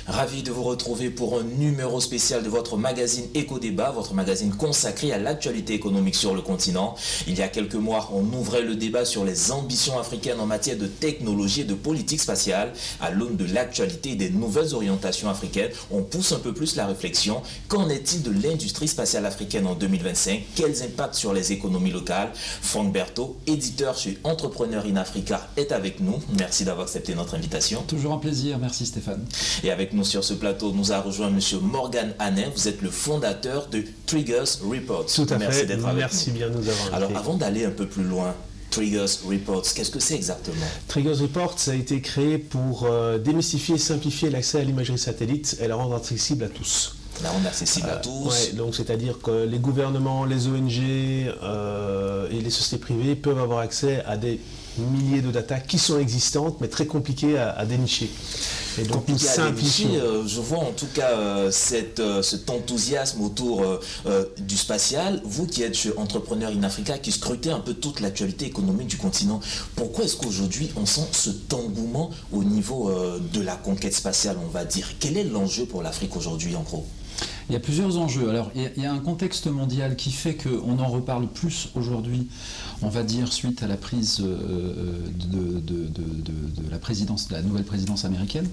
Ravi de vous retrouver pour un numéro spécial de votre magazine Éco-Débat, votre magazine consacré à l'actualité économique sur le continent. Il y a quelques mois, on ouvrait le débat sur les ambitions africaines en matière de technologie et de politique spatiale. À l'aune de l'actualité et des nouvelles orientations africaines, on pousse un peu plus la réflexion. Qu'en est-il de l'industrie spatiale africaine en 2025? Quels impacts sur les économies locales? Franck Berthaud, éditeur chez Entrepreneur in Africa, est avec nous. Merci d'avoir accepté notre invitation. Toujours un plaisir, merci Stéphane. Et avec nous sur ce plateau, nous a rejoint M. Morgan Hanen. Vous êtes le fondateur de Triggers Reports. Tout à Merci fait. d'être avec nous. Merci bien de nous avoir invités. Alors, avant d'aller un peu plus loin, Triggers Reports, qu'est-ce que c'est exactement? Triggers Reports a été créé pour démystifier et simplifier l'accès à l'imagerie satellite et la rendre accessible à tous. La rendre accessible à tous. Ouais, donc c'est-à-dire que les gouvernements, les ONG et les sociétés privées peuvent avoir accès à des milliers de data qui sont existantes mais très compliquées à dénicher. Et donc Compliqué à dénicher, je vois en tout cas cet enthousiasme autour du spatial. Vous qui êtes chez Entrepreneur in Africa, qui scrutez un peu toute l'actualité économique du continent, pourquoi est-ce qu'aujourd'hui on sent cet engouement au niveau de la conquête spatiale, on va dire? Quel est l'enjeu pour l'Afrique aujourd'hui en gros? Il y a plusieurs enjeux. Alors, il y a un contexte mondial qui fait qu'on en reparle plus aujourd'hui, on va dire, suite à la prise de la présidence, de la nouvelle présidence américaine.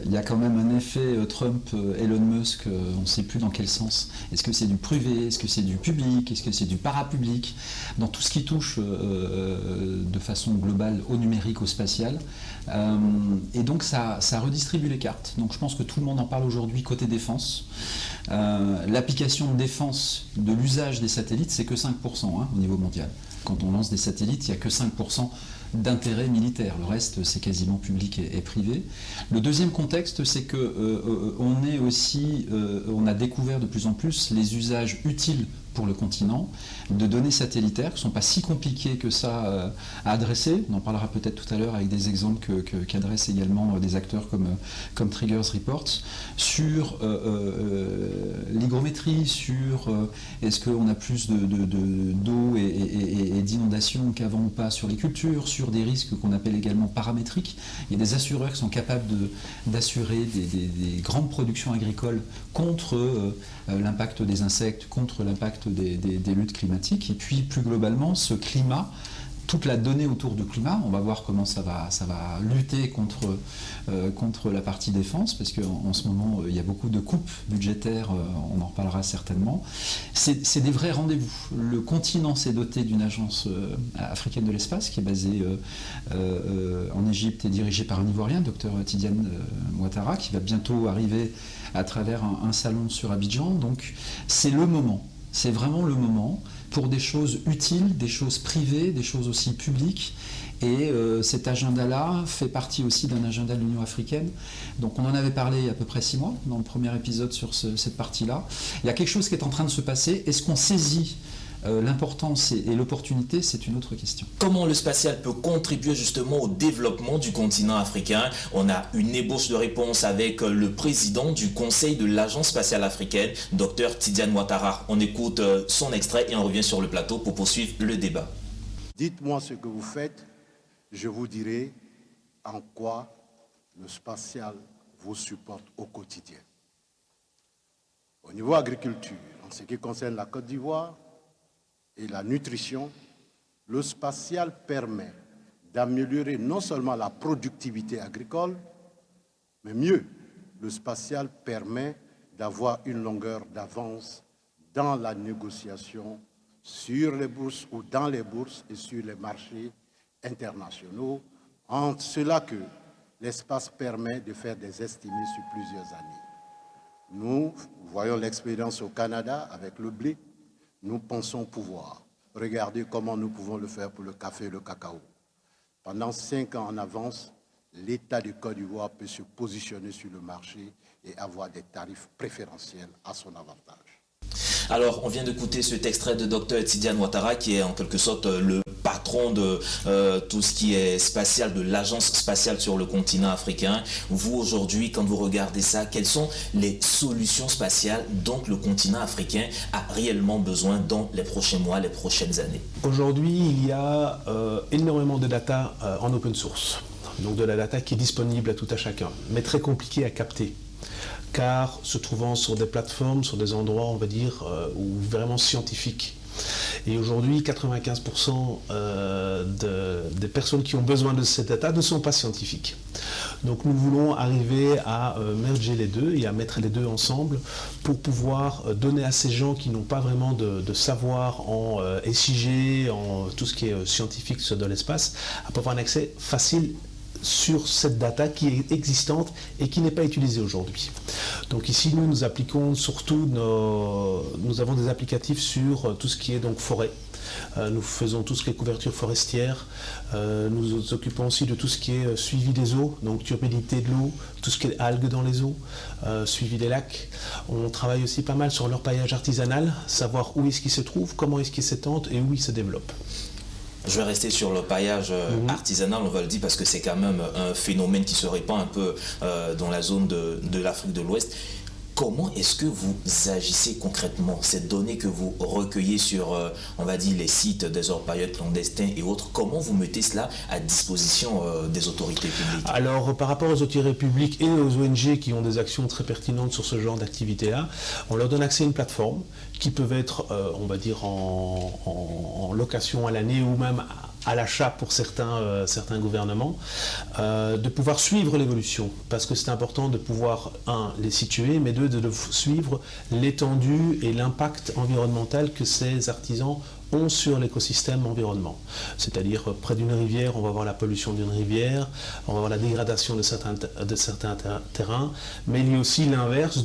Il y a quand même un effet Trump-Elon Musk, on ne sait plus dans quel sens. Est-ce que c'est du privé? Est-ce que c'est du public? Est-ce que c'est du parapublic? Dans tout ce qui touche de façon globale au numérique, au spatial. Et donc, ça redistribue les cartes. Donc, je pense que tout le monde en parle aujourd'hui côté défense. L'application de défense de l'usage des satellites, c'est que 5% au niveau mondial. Quand on lance des satellites, il n'y a que 5% d'intérêt militaire. Le reste, c'est quasiment public et privé. Le deuxième contexte, c'est que on a découvert de plus en plus les usages utiles pour le continent de données satellitaires qui ne sont pas si compliquées que ça à adresser. On en parlera peut-être tout à l'heure avec des exemples qu'adressent également des acteurs comme Triggers Reports sur l'hygrométrie, sur est-ce qu'on a plus d'eau et d'inondation qu'avant ou pas sur les cultures, sur des risques qu'on appelle également paramétriques. Il y a des assureurs qui sont capables d'assurer des grandes productions agricoles contre l'impact des insectes, contre l'impact des luttes climatiques, et puis plus globalement ce climat, toute la donnée autour du climat, on va voir comment ça va lutter contre la partie défense, parce qu'en ce moment il y a beaucoup de coupes budgétaires, on en reparlera certainement. C'est des vrais rendez-vous. Le continent s'est doté d'une agence africaine de l'espace qui est basée en Égypte et dirigée par un Ivoirien, Dr Tidiane Ouattara, qui va bientôt arriver à travers un salon sur Abidjan. Donc c'est le moment. C'est vraiment le moment pour des choses utiles, des choses privées, des choses aussi publiques. Et cet agenda-là fait partie aussi d'un agenda de l'Union africaine. Donc on en avait parlé il y a à peu près 6 mois, dans le premier épisode sur cette partie-là. Il y a quelque chose qui est en train de se passer. Est-ce qu'on saisit l'importance et l'opportunité? C'est une autre question. Comment le spatial peut contribuer justement au développement du continent africain? On a une ébauche de réponse avec le président du conseil de l'agence spatiale africaine, Dr Tidiane Ouattara. On écoute son extrait et on revient sur le plateau pour poursuivre le débat. Dites-moi ce que vous faites, je vous dirai en quoi le spatial vous supporte au quotidien. Au niveau agriculture, en ce qui concerne la Côte d'Ivoire, et la nutrition, le spatial permet d'améliorer non seulement la productivité agricole, mais mieux, le spatial permet d'avoir une longueur d'avance dans la négociation sur les bourses ou dans les bourses et sur les marchés internationaux. En cela que l'espace permet de faire des estimés sur plusieurs années. Nous voyons l'expérience au Canada avec le blé. Nous pensons pouvoir. Regardez comment nous pouvons le faire pour le café et le cacao. Pendant 5 ans en avance, l'État du Côte d'Ivoire peut se positionner sur le marché et avoir des tarifs préférentiels à son avantage. Alors, on vient d'écouter cet extrait de Dr Tidiane Ouattara, qui est en quelque sorte le patron de tout ce qui est spatial, de l'agence spatiale sur le continent africain. Vous, aujourd'hui, quand vous regardez ça, quelles sont les solutions spatiales dont le continent africain a réellement besoin dans les prochains mois, les prochaines années? Aujourd'hui, il y a énormément de data en open source. donc de la data qui est disponible à tout à chacun, mais très compliquée à capter, car se trouvant sur des plateformes, sur des endroits, on va dire, où vraiment scientifiques. Et aujourd'hui, 95% des personnes qui ont besoin de ces data ne sont pas scientifiques. Donc nous voulons arriver à merger les deux et à mettre les deux ensemble pour pouvoir donner à ces gens qui n'ont pas vraiment de savoir en SIG, en tout ce qui est scientifique sur de l'espace, à pouvoir un accès facile sur cette data qui est existante et qui n'est pas utilisée aujourd'hui. Donc ici, nous appliquons surtout, nous avons des applicatifs sur tout ce qui est donc forêt. Nous faisons tout ce qui est couverture forestière. Nous nous occupons aussi de tout ce qui est suivi des eaux, donc turbidité de l'eau, tout ce qui est algues dans les eaux, suivi des lacs. On travaille aussi pas mal sur leur paillage artisanal, savoir où est-ce qu'il se trouve, comment est-ce qu'il s'étend et où il se développe. Je vais rester sur le paillage artisanal, on va le dire, parce que c'est quand même un phénomène qui se répand un peu dans la zone de l'Afrique de l'Ouest. Comment est-ce que vous agissez concrètement? Ces données que vous recueillez sur, on va dire, les sites des orpailleurs clandestins et autres, comment vous mettez cela à disposition des autorités publiques? Alors, par rapport aux autorités publiques et aux ONG qui ont des actions très pertinentes sur ce genre d'activité-là, on leur donne accès à une plateforme qui peut être, on va dire, en location à l'année ou même à l'achat pour certains gouvernements, de pouvoir suivre l'évolution, parce que c'est important de pouvoir, un, les situer, mais deux, de suivre l'étendue et l'impact environnemental que ces artisans ont sur l'écosystème environnement. C'est-à-dire, près d'une rivière, on va voir la pollution d'une rivière, on va voir la dégradation de certains terrains, mais il y a aussi l'inverse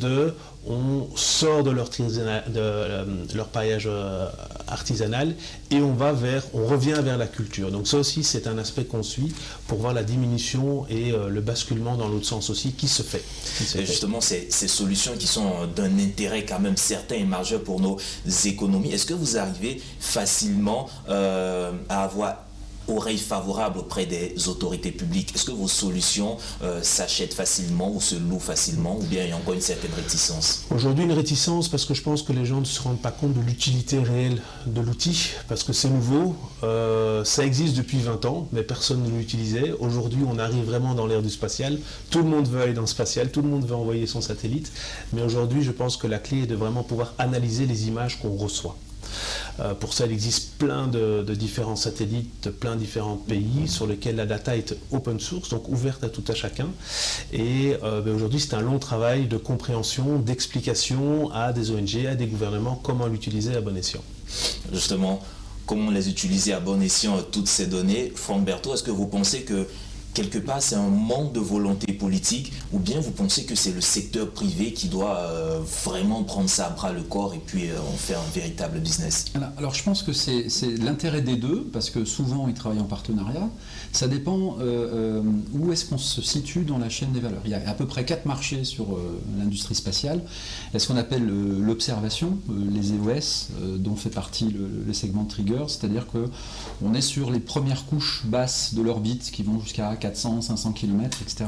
on sort de leur paillage artisanal et on revient vers la culture. Donc ça aussi, c'est un aspect qu'on suit pour voir la diminution et le basculement dans l'autre sens aussi qui se fait. Et justement, ces solutions qui sont d'un intérêt quand même certain et majeur pour nos économies, est-ce que vous arrivez facilement à avoir oreille favorable auprès des autorités publiques? Est-ce que vos solutions s'achètent facilement ou se louent facilement, ou bien il y a encore une certaine réticence? Aujourd'hui, une réticence parce que je pense que les gens ne se rendent pas compte de l'utilité réelle de l'outil, parce que c'est nouveau, ça existe depuis 20 ans, mais personne ne l'utilisait. Aujourd'hui, on arrive vraiment dans l'ère du spatial, tout le monde veut aller dans le spatial, tout le monde veut envoyer son satellite, mais aujourd'hui, je pense que la clé est de vraiment pouvoir analyser les images qu'on reçoit. Pour ça, il existe plein de différents satellites de plein de différents pays sur lesquels la data est open source, donc ouverte à tout à chacun. Et aujourd'hui, c'est un long travail de compréhension, d'explication à des ONG, à des gouvernements, comment l'utiliser à bon escient. Justement, comment les utiliser à bon escient, toutes ces données? Franck Berthaud, est-ce que vous pensez que quelque part, c'est un manque de volonté politique, ou bien vous pensez que c'est le secteur privé qui doit vraiment prendre ça à bras le corps et puis en faire un véritable business? Alors je pense que c'est l'intérêt des deux, parce que souvent ils travaillent en partenariat. Ça dépend où est-ce qu'on se situe dans la chaîne des valeurs. Il y a à peu près 4 marchés sur l'industrie spatiale. Il y a ce qu'on appelle l'observation, les EOS, dont fait partie le segment Trigger, c'est-à-dire qu'on est sur les premières couches basses de l'orbite qui vont jusqu'à 400, 500 km, etc.,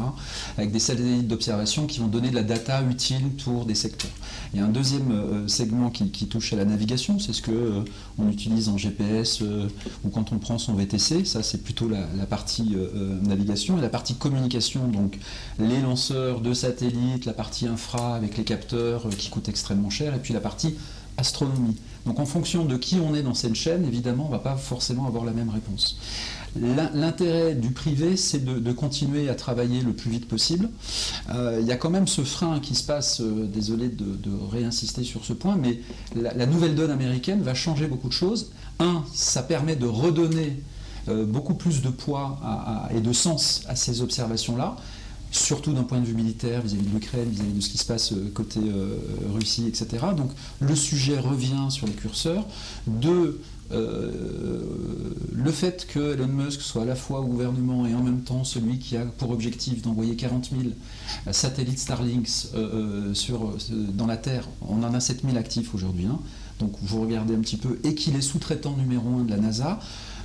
avec des satellites d'observation qui vont donner de la data utile pour des secteurs. Il y a un deuxième segment qui touche à la navigation, c'est ce qu'on utilise en GPS ou quand on prend son VTC, ça c'est plutôt la partie navigation, et la partie communication, donc les lanceurs de satellites, la partie infra avec les capteurs qui coûtent extrêmement cher, et puis la partie astronomie. Donc en fonction de qui on est dans cette chaîne, évidemment, on ne va pas forcément avoir la même réponse. L'intérêt du privé, c'est de continuer à travailler le plus vite possible. Il y a quand même ce frein qui se passe, désolé de réinsister sur ce point, mais la nouvelle donne américaine va changer beaucoup de choses. Ça permet de redonner beaucoup plus de poids et de sens à ces observations-là, surtout d'un point de vue militaire, vis-à-vis de l'Ukraine, vis-à-vis de ce qui se passe côté Russie, etc. Donc le sujet revient sur les curseurs. Le fait que Elon Musk soit à la fois au gouvernement et en même temps celui qui a pour objectif d'envoyer 40 000 satellites Starlinks dans la Terre, on en a 7 000 actifs aujourd'hui, hein. Donc vous regardez un petit peu, et qu'il est sous-traitant numéro 1 de la NASA,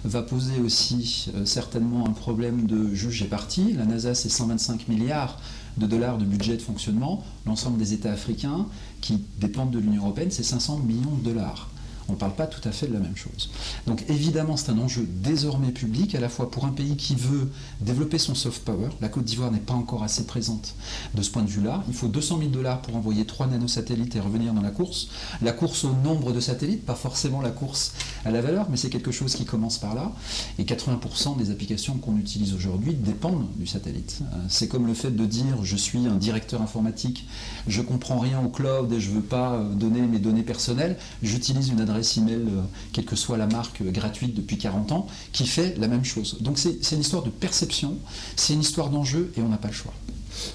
va poser aussi certainement un problème de juge et partie. La NASA, c'est 125 milliards de dollars de budget de fonctionnement. L'ensemble des États africains qui dépendent de l'Union européenne, c'est 500 millions de dollars. On ne parle pas tout à fait de la même chose. Donc évidemment, c'est un enjeu désormais public, à la fois pour un pays qui veut développer son soft power. La Côte d'Ivoire n'est pas encore assez présente de ce point de vue-là. Il faut 200 000 $ pour envoyer 3 nanosatellites et revenir dans la course. La course au nombre de satellites, pas forcément la course à la valeur, mais c'est quelque chose qui commence par là. Et 80% des applications qu'on utilise aujourd'hui dépendent du satellite. C'est comme le fait de dire je suis un directeur informatique, je comprends rien au cloud et je ne veux pas donner mes données personnelles, j'utilise une adresse email, quelle que soit la marque, gratuite depuis 40 ans, qui fait la même chose. Donc c'est une histoire de perception, c'est une histoire d'enjeu et on n'a pas le choix.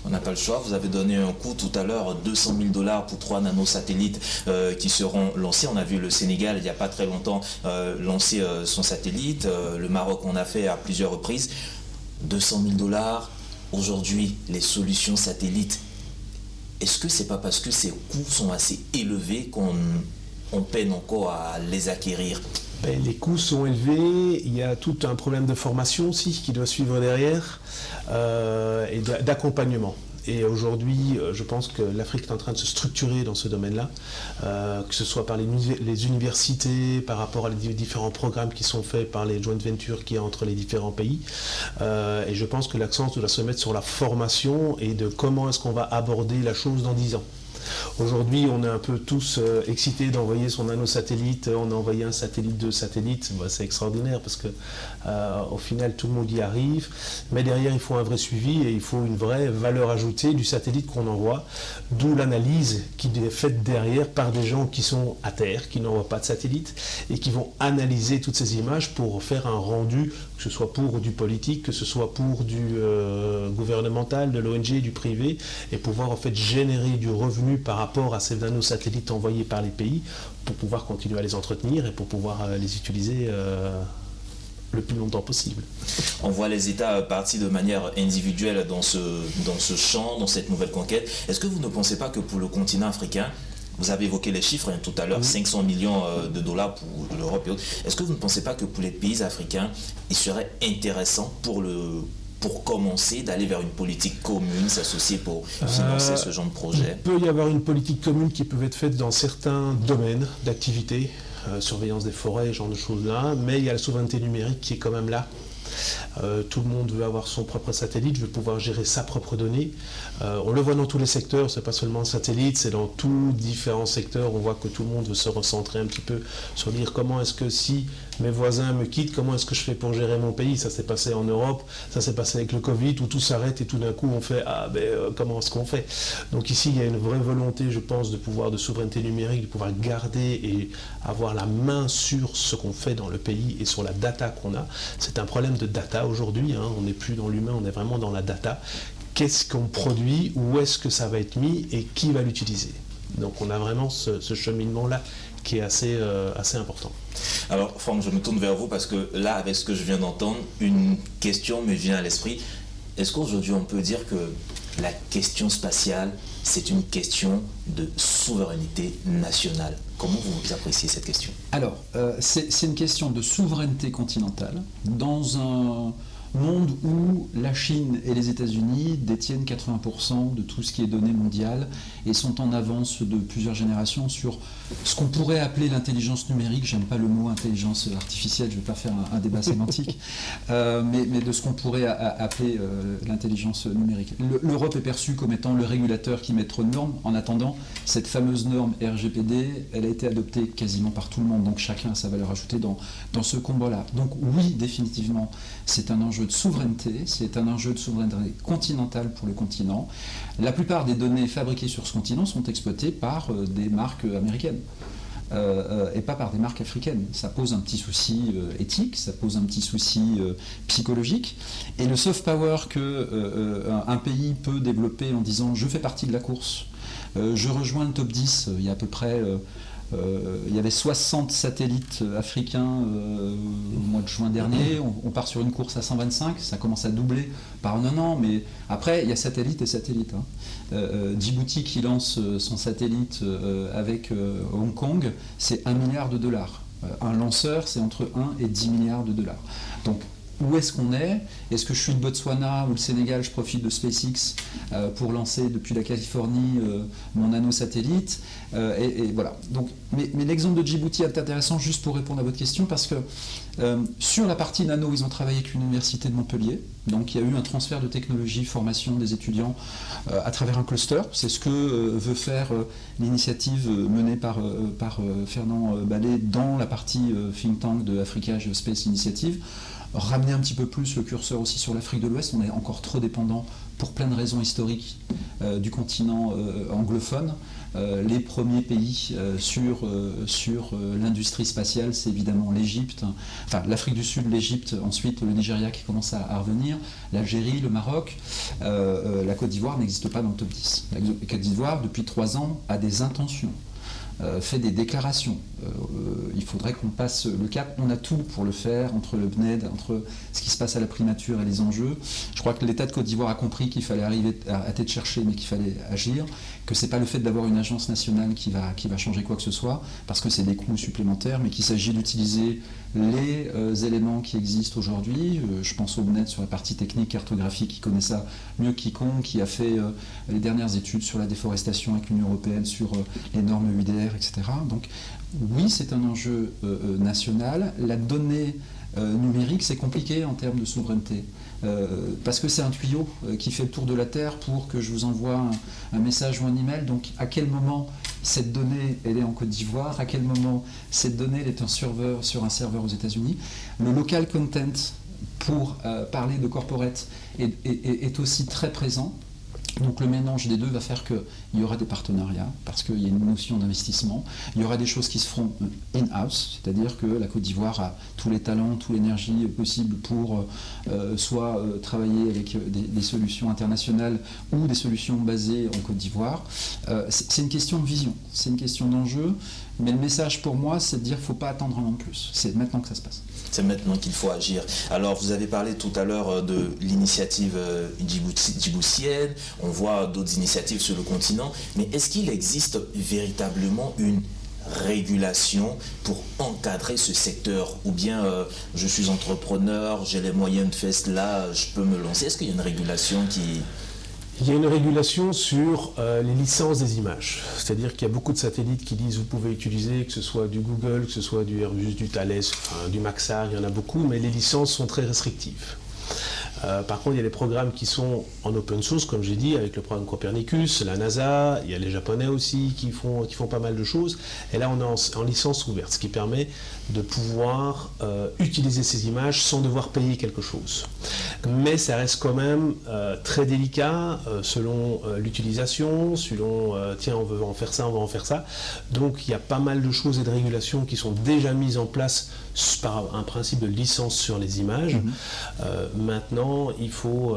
On n'a pas le choix. Vous avez donné un coup tout à l'heure, 200 000 $ pour 3 nanosatellites qui seront lancés. On a vu le Sénégal, il n'y a pas très longtemps, lancer son satellite. Le Maroc, on a fait à plusieurs reprises. 200 000 $. Aujourd'hui, les solutions satellites, est-ce que c'est pas parce que ces coûts sont assez élevés qu'on peine encore à les acquérir? Les coûts sont élevés, il y a tout un problème de formation aussi qui doit suivre derrière et d'accompagnement. Et aujourd'hui, je pense que l'Afrique est en train de se structurer dans ce domaine-là, que ce soit par les universités, par rapport à les différents programmes qui sont faits par les joint ventures qu'il y a entre les différents pays. Et je pense que l'accent doit se mettre sur la formation et de comment est-ce qu'on va aborder la chose dans 10 ans. Aujourd'hui, on est un peu tous excités d'envoyer son nanosatellite. On a envoyé un satellite, 2 satellites. C'est extraordinaire parce que au final, tout le monde y arrive. Mais derrière, il faut un vrai suivi et il faut une vraie valeur ajoutée du satellite qu'on envoie. D'où l'analyse qui est faite derrière par des gens qui sont à terre, qui n'envoient pas de satellite et qui vont analyser toutes ces images pour faire un rendu, que ce soit pour du politique, que ce soit pour du gouvernemental, de l'ONG, du privé, et pouvoir en fait générer du revenu par rapport à ces nanosatellites envoyés par les pays pour pouvoir continuer à les entretenir et pour pouvoir les utiliser le plus longtemps possible. On voit les États partir de manière individuelle dans ce champ, dans cette nouvelle conquête. Est-ce que vous ne pensez pas que pour le continent africain, vous avez évoqué les chiffres tout à l'heure, 500 millions de $ pour l'Europe et autres. Est-ce que vous ne pensez pas que pour les pays africains, il serait intéressant pour commencer d'aller vers une politique commune, s'associer pour financer ce genre de projet? Il peut y avoir une politique commune qui peut être faite dans certains domaines d'activité, surveillance des forêts, ce genre de choses-là, mais il y a la souveraineté numérique qui est quand même là. Tout le monde veut avoir son propre satellite, veut pouvoir gérer sa propre donnée. On le voit dans tous les secteurs, c'est pas seulement le satellite, c'est dans tous différents secteurs. On voit que tout le monde veut se recentrer un petit peu sur dire comment est-ce que si mes voisins me quittent, comment est-ce que je fais pour gérer mon pays. Ça s'est passé en Europe, ça s'est passé avec le Covid où tout s'arrête et tout d'un coup on fait comment est-ce qu'on fait. Donc ici il y a une vraie volonté, je pense, de souveraineté numérique, de pouvoir garder et avoir la main sur ce qu'on fait dans le pays et sur la data qu'on a. C'est un problème de data aujourd'hui, on n'est plus dans l'humain, on est vraiment dans la data. Qu'est-ce qu'on produit, où est-ce que ça va être mis et qui va l'utiliser. Donc on a vraiment ce cheminement-là qui est assez important. Alors Franck, je me tourne vers vous parce que là, avec ce que je viens d'entendre, une question me vient à l'esprit. Est-ce qu'aujourd'hui on peut dire que la question spatiale, c'est une question de souveraineté nationale? Comment vous appréciez cette question? Alors, c'est une question de souveraineté continentale dans un monde où la Chine et les États-Unis détiennent 80% de tout ce qui est données mondiales et sont en avance de plusieurs générations sur ce qu'on pourrait appeler l'intelligence numérique. J'aime pas le mot intelligence artificielle, je ne vais pas faire un débat sémantique, mais de ce qu'on pourrait appeler l'intelligence numérique. L'Europe est perçue comme étant le régulateur qui met trop de normes. En attendant, cette fameuse norme RGPD, elle a été adoptée quasiment par tout le monde, donc chacun a sa valeur ajoutée dans ce combat-là. Donc oui, définitivement, c'est un enjeu de souveraineté, c'est un enjeu de souveraineté continentale pour le continent. La plupart des données fabriquées sur ce continent sont exploitées par des marques américaines et pas par des marques africaines. Ça pose un petit souci éthique, ça pose un petit souci psychologique. Et le soft power qu'un pays peut développer en disant « je fais partie de la course, je rejoins le top 10 », il y a à peu près... il y avait 60 satellites africains au mois de juin dernier. On part sur une course à 125, ça commence à doubler par un an, mais après il y a satellite et satellite. Djibouti qui lance son satellite avec Hong Kong, c'est $1 milliard. Un lanceur, c'est entre 1 et 10 milliards $. Donc où est-ce qu'on est? Est-ce que je suis le Botswana ou le Sénégal? Je profite de SpaceX pour lancer depuis la Californie mon nanosatellite. Et voilà. Donc, mais l'exemple de Djibouti est intéressant juste pour répondre à votre question parce que sur la partie nano, ils ont travaillé avec l'Université de Montpellier. Donc il y a eu un transfert de technologie, formation des étudiants à travers un cluster. C'est ce que veut faire l'initiative menée par Fernand Ballet dans la partie think tank de Africa Geospace Initiative. Ramener un petit peu plus le curseur aussi sur l'Afrique de l'Ouest. On est encore trop dépendant, pour plein de raisons historiques, du continent anglophone. Les premiers pays sur l'industrie spatiale, c'est évidemment l'Égypte, enfin l'Afrique du Sud, l'Égypte, ensuite le Nigeria qui commence à revenir, l'Algérie, le Maroc. La Côte d'Ivoire n'existe pas dans le top 10. La Côte d'Ivoire, depuis 3 ans, a des intentions. Fait des déclarations. Il faudrait qu'on passe le cap. On a tout pour le faire, entre le BNED, entre ce qui se passe à la primature et les enjeux. Je crois que l'État de Côte d'Ivoire a compris qu'il fallait arriver à tête chercher, mais qu'il fallait agir, que c'est pas le fait d'avoir une agence nationale qui va changer quoi que ce soit, parce que c'est des coûts supplémentaires, mais qu'il s'agit d'utiliser les éléments qui existent aujourd'hui. Je pense au BNED sur la partie technique, cartographique, qui connaît ça mieux que quiconque, qui a fait les dernières études sur la déforestation avec l'Union européenne, sur les normes UDR, etc. Donc oui, c'est un enjeu national. La donnée numérique, c'est compliqué en termes de souveraineté. Parce que c'est un tuyau qui fait le tour de la Terre pour que je vous envoie un message ou un email. Donc à quel moment cette donnée elle est en Côte d'Ivoire, à quel moment cette donnée elle est sur un serveur aux États-Unis. Le local content pour parler de corporate est aussi très présent. Donc le mélange des deux va faire qu'il y aura des partenariats, parce qu'il y a une notion d'investissement. Il y aura des choses qui se feront in-house, c'est-à-dire que la Côte d'Ivoire a tous les talents, toute l'énergie possible pour soit travailler avec des solutions internationales ou des solutions basées en Côte d'Ivoire. C'est une question de vision, c'est une question d'enjeu, mais le message pour moi, c'est de dire qu'il ne faut pas attendre un an de plus. C'est maintenant que ça se passe. C'est maintenant qu'il faut agir. Alors, vous avez parlé tout à l'heure de l'initiative djiboutienne. On voit d'autres initiatives sur le continent. Mais est-ce qu'il existe véritablement une régulation pour encadrer ce secteur? Ou bien je suis entrepreneur, j'ai les moyens de faire cela, je peux me lancer? Est-ce qu'il y a une régulation qui... Il y a une régulation sur les licences des images. C'est-à-dire qu'il y a beaucoup de satellites qui disent vous pouvez utiliser, que ce soit du Google, que ce soit du Airbus, du Thales, enfin, du Maxar, il y en a beaucoup, mais les licences sont très restrictives. Par contre, il y a des programmes qui sont en open source, comme j'ai dit, avec le programme Copernicus, la NASA, il y a les Japonais aussi qui font pas mal de choses. Et là, on est en licence ouverte, ce qui permet de pouvoir utiliser ces images sans devoir payer quelque chose. Mais ça reste quand même très délicat selon l'utilisation, selon tiens, on veut en faire ça, on va en faire ça. Donc, il y a pas mal de choses et de régulations qui sont déjà mises en place par un principe de licence sur les images. Maintenant, il faut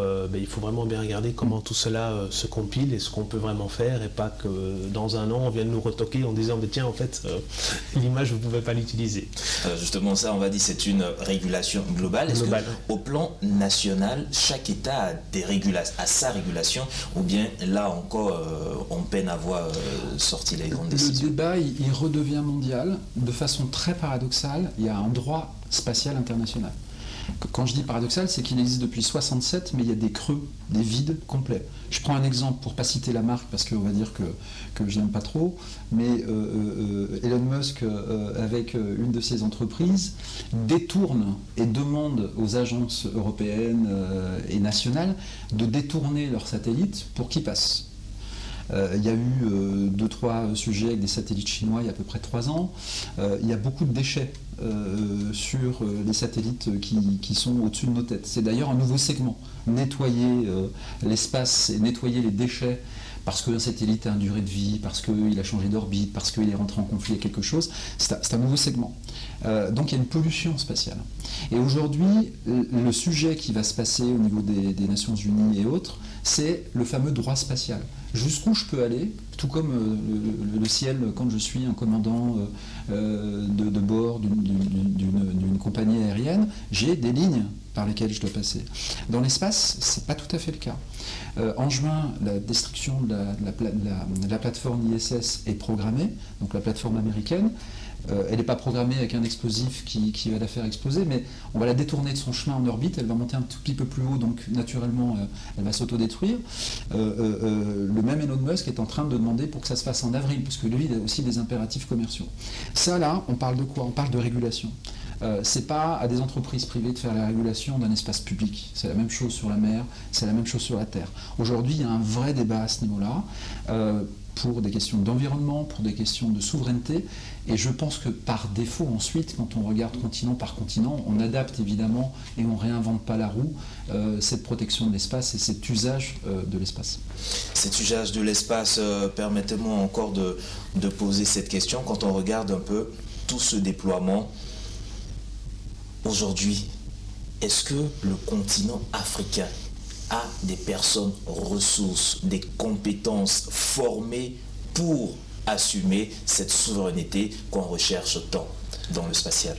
vraiment bien regarder comment tout cela se compile et ce qu'on peut vraiment faire, et pas que dans un an on vienne nous retoquer en disant tiens, en fait l'image vous ne pouvez pas l'utiliser. Justement, ça on va dire c'est une régulation globale. Est-ce qu'au plan national chaque État a sa régulation, ou bien là encore on peine à voir sortir les grandes décisions? Le débat il redevient mondial de façon très paradoxale. Il y a un droit spatial international. Quand je dis paradoxal, c'est qu'il existe depuis 67, mais il y a des creux, des vides complets. Je prends un exemple pour ne pas citer la marque, parce qu'on va dire que je n'aime pas trop, mais Elon Musk, avec une de ses entreprises, détourne et demande aux agences européennes et nationales de détourner leurs satellites pour qu'ils passent. Il y a eu 2-3 sujets avec des satellites chinois il y a à peu près 3 ans. Il y a beaucoup de déchets sur les satellites qui sont au-dessus de nos têtes. C'est d'ailleurs un nouveau segment. Nettoyer l'espace et nettoyer les déchets parce qu'un satellite a une durée de vie, parce qu'il a changé d'orbite, parce qu'il est rentré en conflit avec quelque chose, c'est un nouveau segment. Donc il y a une pollution spatiale. Et aujourd'hui, le sujet qui va se passer au niveau des Nations Unies et autres, c'est le fameux droit spatial. Jusqu'où je peux aller, tout comme le ciel, quand je suis un commandant de bord d'une compagnie aérienne, j'ai des lignes par lesquelles je dois passer. Dans l'espace, c'est pas tout à fait le cas. En juin, la destruction de la plateforme ISS est programmée, donc la plateforme américaine. elle n'est pas programmée avec un explosif qui va la faire exploser, mais on va la détourner de son chemin en orbite, elle va monter un tout petit peu plus haut, donc naturellement elle va s'autodétruire. Le même Elon Musk est en train de demander pour que ça se fasse en avril, parce que lui, il a aussi des impératifs commerciaux. Ça là, on parle de quoi? On parle de régulation. C'est pas à des entreprises privées de faire la régulation d'un espace public. C'est la même chose sur la mer, c'est la même chose sur la terre. Aujourd'hui, il y a un vrai débat à ce niveau-là, pour des questions d'environnement, pour des questions de souveraineté, et je pense que par défaut, ensuite, quand on regarde continent par continent, on adapte évidemment et on ne réinvente pas la roue, cette protection de l'espace et cet usage de l'espace. Cet usage de l'espace, permettez-moi encore de poser cette question, quand on regarde un peu tout ce déploiement. Aujourd'hui, est-ce que le continent africain a des personnes ressources, des compétences formées pour assumer cette souveraineté qu'on recherche tant dans le spatial?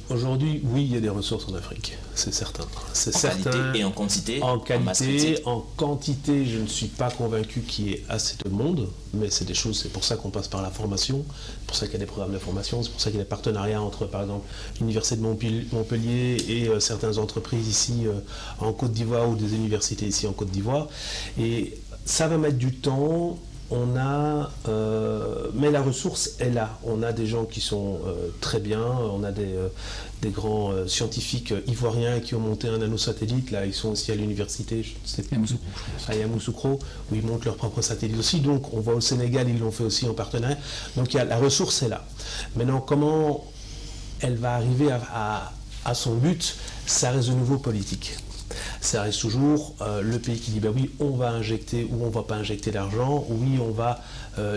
Aujourd'hui, oui, il y a des ressources en Afrique, c'est certain. C'est certain. Qualité et en quantité? En masse qualité, critique? en quantité, je ne suis pas convaincu qu'il y ait assez de monde, mais c'est des choses, c'est pour ça qu'on passe par la formation, c'est pour ça qu'il y a des programmes de formation, c'est pour ça qu'il y a des partenariats entre, par exemple, l'Université de Montpellier et certaines entreprises ici en Côte d'Ivoire ou des universités ici en Côte d'Ivoire. Et ça va mettre du temps. Mais la ressource est là. On a des gens qui sont très bien. On a des grands scientifiques ivoiriens qui ont monté un nanosatellite. Là, ils sont aussi à l'université, je ne sais plus, à Yamoussoukro, où ils montent leur propre satellite aussi. Donc, on voit au Sénégal, ils l'ont fait aussi en partenariat. Donc, la ressource est là. Maintenant, comment elle va arriver à son but, ça reste de nouveau politique. Ça reste toujours le pays qui dit bah oui, on va injecter ou on ne va pas injecter l'argent, oui, on va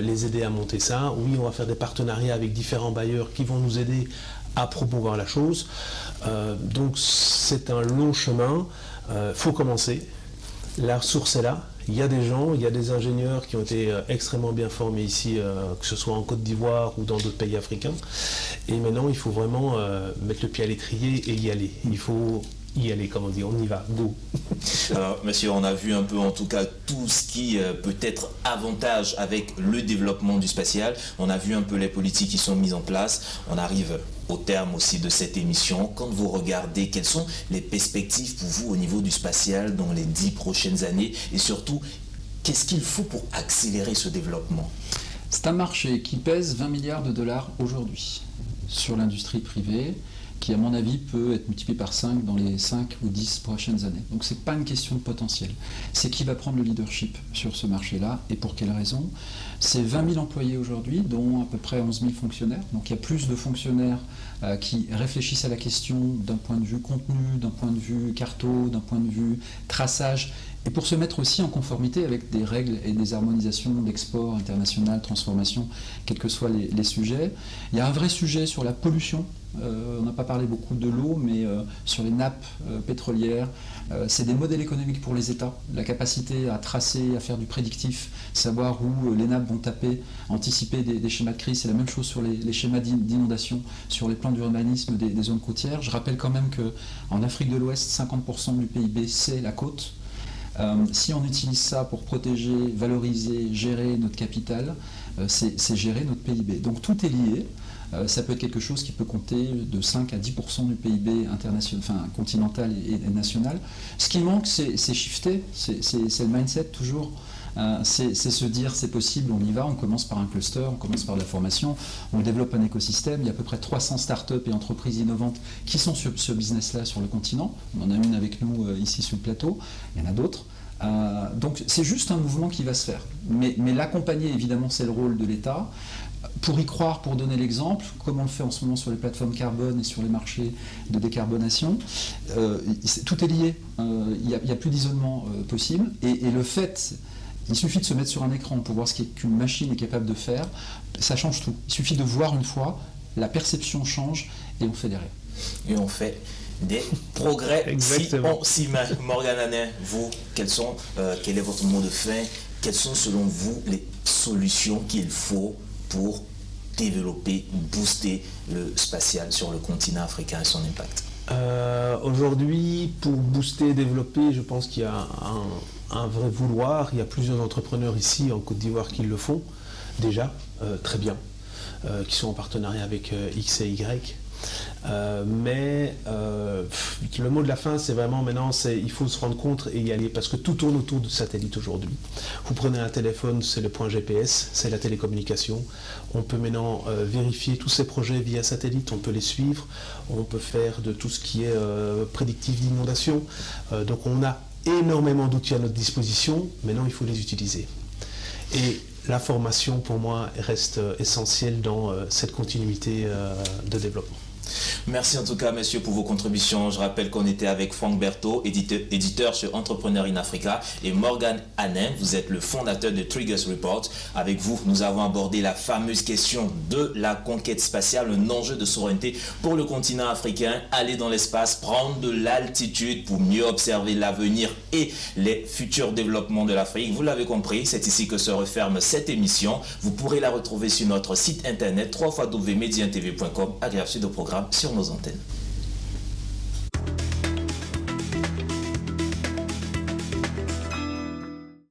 les aider à monter ça, oui, on va faire des partenariats avec différents bailleurs qui vont nous aider à promouvoir la chose. Donc c'est un long chemin, faut commencer. La ressource est là. Il y a des gens, il y a des ingénieurs qui ont été extrêmement bien formés ici, que ce soit en Côte d'Ivoire ou dans d'autres pays africains. Et maintenant, il faut vraiment mettre le pied à l'étrier et y aller. Il faut y aller, comme on dit, on y va, go. Alors, monsieur, on a vu un peu en tout cas tout ce qui peut être avantage avec le développement du spatial. On a vu un peu les politiques qui sont mises en place. On arrive au terme aussi de cette émission. Quand vous regardez, quelles sont les perspectives pour vous au niveau du spatial dans les 10 prochaines années? Et surtout, qu'est-ce qu'il faut pour accélérer ce développement? C'est un marché qui pèse 20 milliards de dollars aujourd'hui sur l'industrie privée, qui à mon avis peut être multiplié par 5 dans les 5 ou 10 prochaines années. Donc c'est pas une question de potentiel, c'est qui va prendre le leadership sur ce marché-là et pour quelles raisons. C'est 20 000 employés aujourd'hui, dont à peu près 11 000 fonctionnaires. Donc il y a plus de fonctionnaires qui réfléchissent à la question d'un point de vue contenu, d'un point de vue carto, d'un point de vue traçage, et pour se mettre aussi en conformité avec des règles et des harmonisations d'export international, transformation, quels que soient les sujets. Il y a un vrai sujet sur la pollution. On n'a pas parlé beaucoup de l'eau, mais sur les nappes pétrolières, c'est des modèles économiques pour les États. La capacité à tracer, à faire du prédictif, savoir où les nappes vont taper, anticiper des schémas de crise. C'est la même chose sur les schémas d'inondation, sur les plans d'urbanisme des zones côtières. Je rappelle quand même qu'en Afrique de l'Ouest, 50% du PIB, c'est la côte. Si on utilise ça pour protéger, valoriser, gérer notre capital, c'est gérer notre PIB. Donc tout est lié. Ça peut être quelque chose qui peut compter de 5 à 10% du PIB international, enfin, continental et national. Ce qui manque, c'est shifter, c'est le mindset toujours. C'est se dire c'est possible, on y va, on commence par un cluster, on commence par de la formation, on développe un écosystème. Il y a à peu près 300 startups et entreprises innovantes qui sont sur ce business-là sur le continent. On en a une avec nous ici sur le plateau, il y en a d'autres. Donc c'est juste un mouvement qui va se faire. Mais l'accompagner, évidemment, c'est le rôle de l'État. Pour y croire, pour donner l'exemple, comme on le fait en ce moment sur les plateformes carbone et sur les marchés de décarbonation, tout est lié. Il n'y a plus d'isolement possible. Et le fait, il suffit de se mettre sur un écran pour voir ce qu'une machine est capable de faire, ça change tout. Il suffit de voir une fois, la perception change et on fédère. Et on fait des progrès. Si on s'y met. Morgane Anet, vous, quel est votre mot de fin? Quelles sont selon vous les solutions qu'il faut pour développer, booster le spatial sur le continent africain et son impact? Aujourd'hui, pour booster, développer, je pense qu'il y a un vrai vouloir. Il y a plusieurs entrepreneurs ici en Côte d'Ivoire qui le font déjà, très bien. qui sont en partenariat avec X et Y. Le mot de la fin, c'est vraiment maintenant, il faut se rendre compte et y aller, parce que tout tourne autour du satellite aujourd'hui. Vous prenez un téléphone, c'est le point GPS, c'est la télécommunication. On peut maintenant vérifier tous ces projets via satellite, on peut les suivre, on peut faire de tout ce qui est prédictif d'inondation. Donc on a énormément d'outils à notre disposition, maintenant il faut les utiliser. Et la formation, pour moi, reste essentielle dans cette continuité de développement. Merci en tout cas, messieurs, pour vos contributions. Je rappelle qu'on était avec Franck Berthaud, éditeur chez Entrepreneur in Africa, et Morgan Hanem, vous êtes le fondateur de Triggers Report. Avec vous, nous avons abordé la fameuse question de la conquête spatiale, un enjeu de souveraineté pour le continent africain. Aller dans l'espace, prendre de l'altitude pour mieux observer l'avenir et les futurs développements de l'Afrique. Vous l'avez compris, c'est ici que se referme cette émission. Vous pourrez la retrouver sur notre site internet www.mediantv.com, agréable de programme sur nos antennes.